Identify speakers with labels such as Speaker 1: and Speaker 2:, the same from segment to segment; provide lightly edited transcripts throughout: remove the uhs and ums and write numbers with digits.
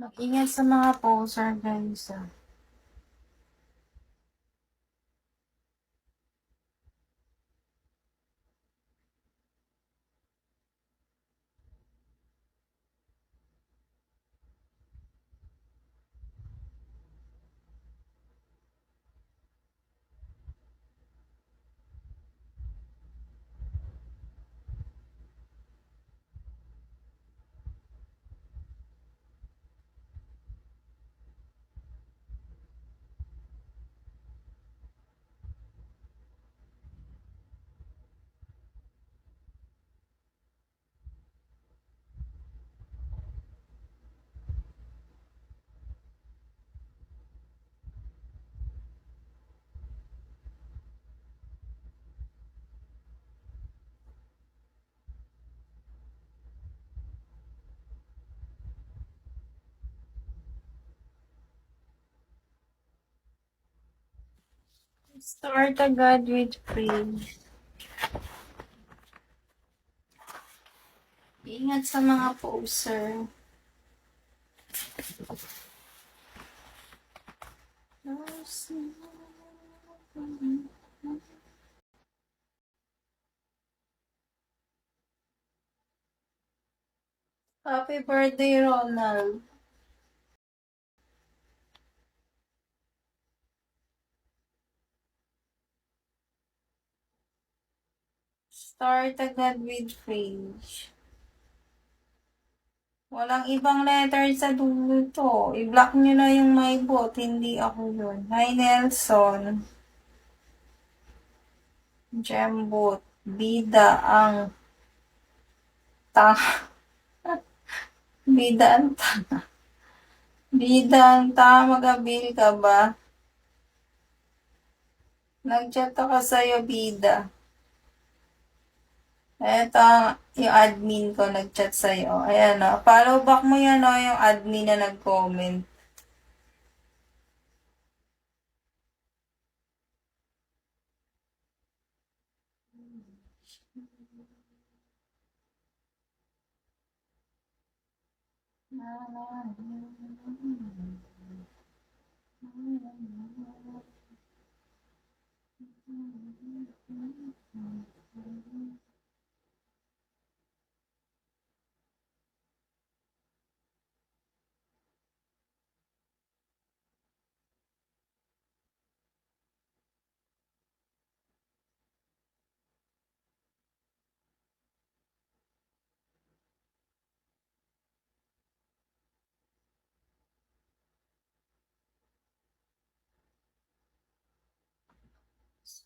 Speaker 1: Mag-ingat sa mga poser, guys. Start agad with praise. Ingat sa mga poser. Happy birthday, Ronald. Start agad with praise. Walang ibang letter sa dulo to. I-block nyo na yung my bot. Hindi ako yun. Hi, Nelson. Jembot. Bida ang tanga. Bida ang tanga. Bida ang tanga. Mag-abil ka ba? Nag-chat ako sa'yo, Bida. Eto, yung admin ko nag-chat sa'yo. Ayan o. Follow back mo yan o, yung admin na nag-comment.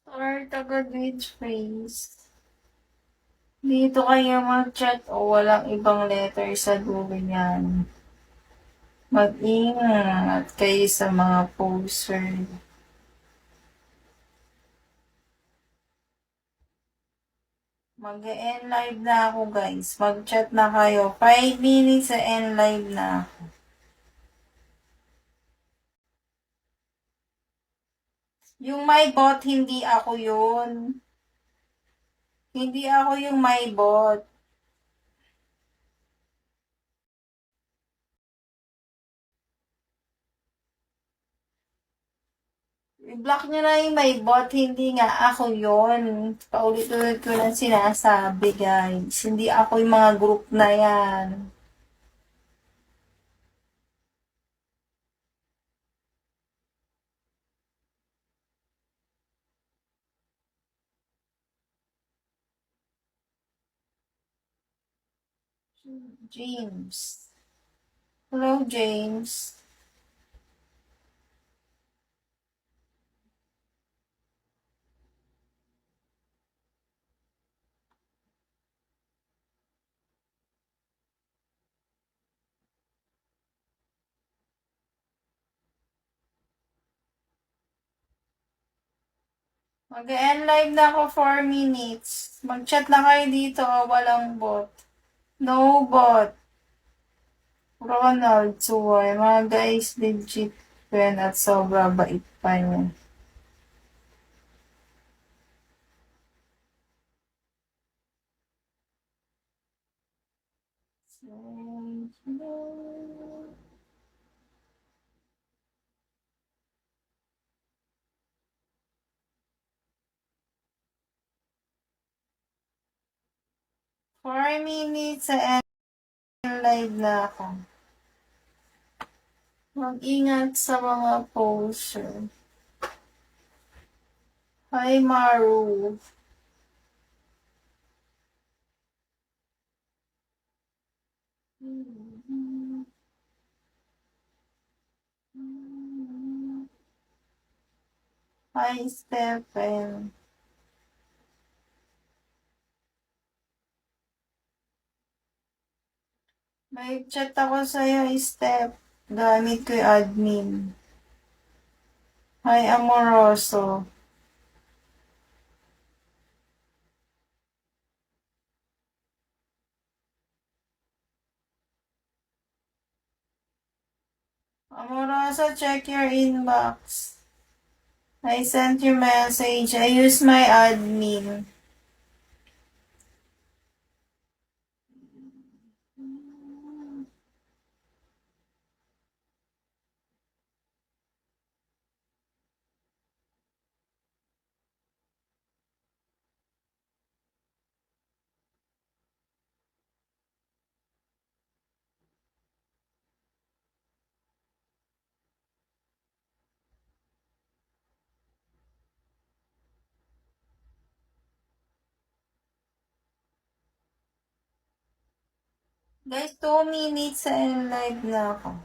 Speaker 1: Start agad with phrase. Dito kayo mag-chat o walang ibang letter sa dulo niyan. Mag-ingat kayo sa mga poser. Mag-end live na ako, guys. Mag-chat na kayo. 5 minutes sa end live na ako. Yung my bot, hindi ako yun. Hindi ako yung my bot. I-block nyo na yung my bot, hindi nga ako yun. Paulit-ulit ko lang sinasabi, guys. Hindi ako yung mga group na yan. James. Hello, James. Mag-end live na ako 4 minutes. Mag-chat na kayo dito, walang bot. No bot. Ronald, Suway, mga guys, legit friend at sobra bait pa niya. 4 minutes sa live na ako. Mag-ingat sa mga poster. Hi, Maru. Hi, Stephen. May chat ako sa'yo, Steph. Gamit ko yung admin. Hi, Amoroso. Amoroso, check your inbox. I sent your message. I use my admin. Guys, 2 minutes sa live na ako.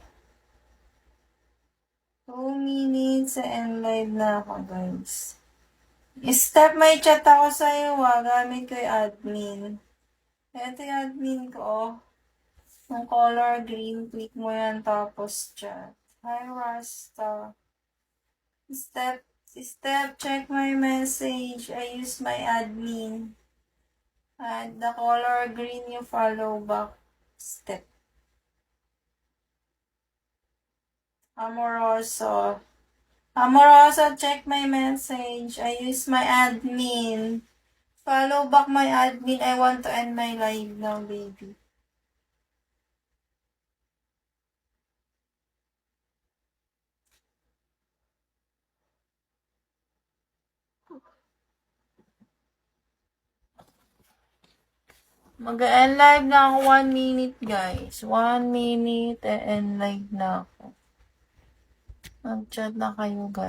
Speaker 1: 2 minutes sa live na ako, guys. Step, may chat ako sa'yo, gamit ko yung admin. Ito yung admin ko, oh. Yung color green, click mo yan, tapos chat. Hi, Rasta. Step, check my message. I use my admin. And the color green, you follow back. Step. Amoroso. Amoroso, check my message. I use my admin. Follow back my admin. I want to end my live now, baby. Mag-end live na ako 1 minute, guys. 1 minute, and live na ako. Mag-chat na kayo, guys.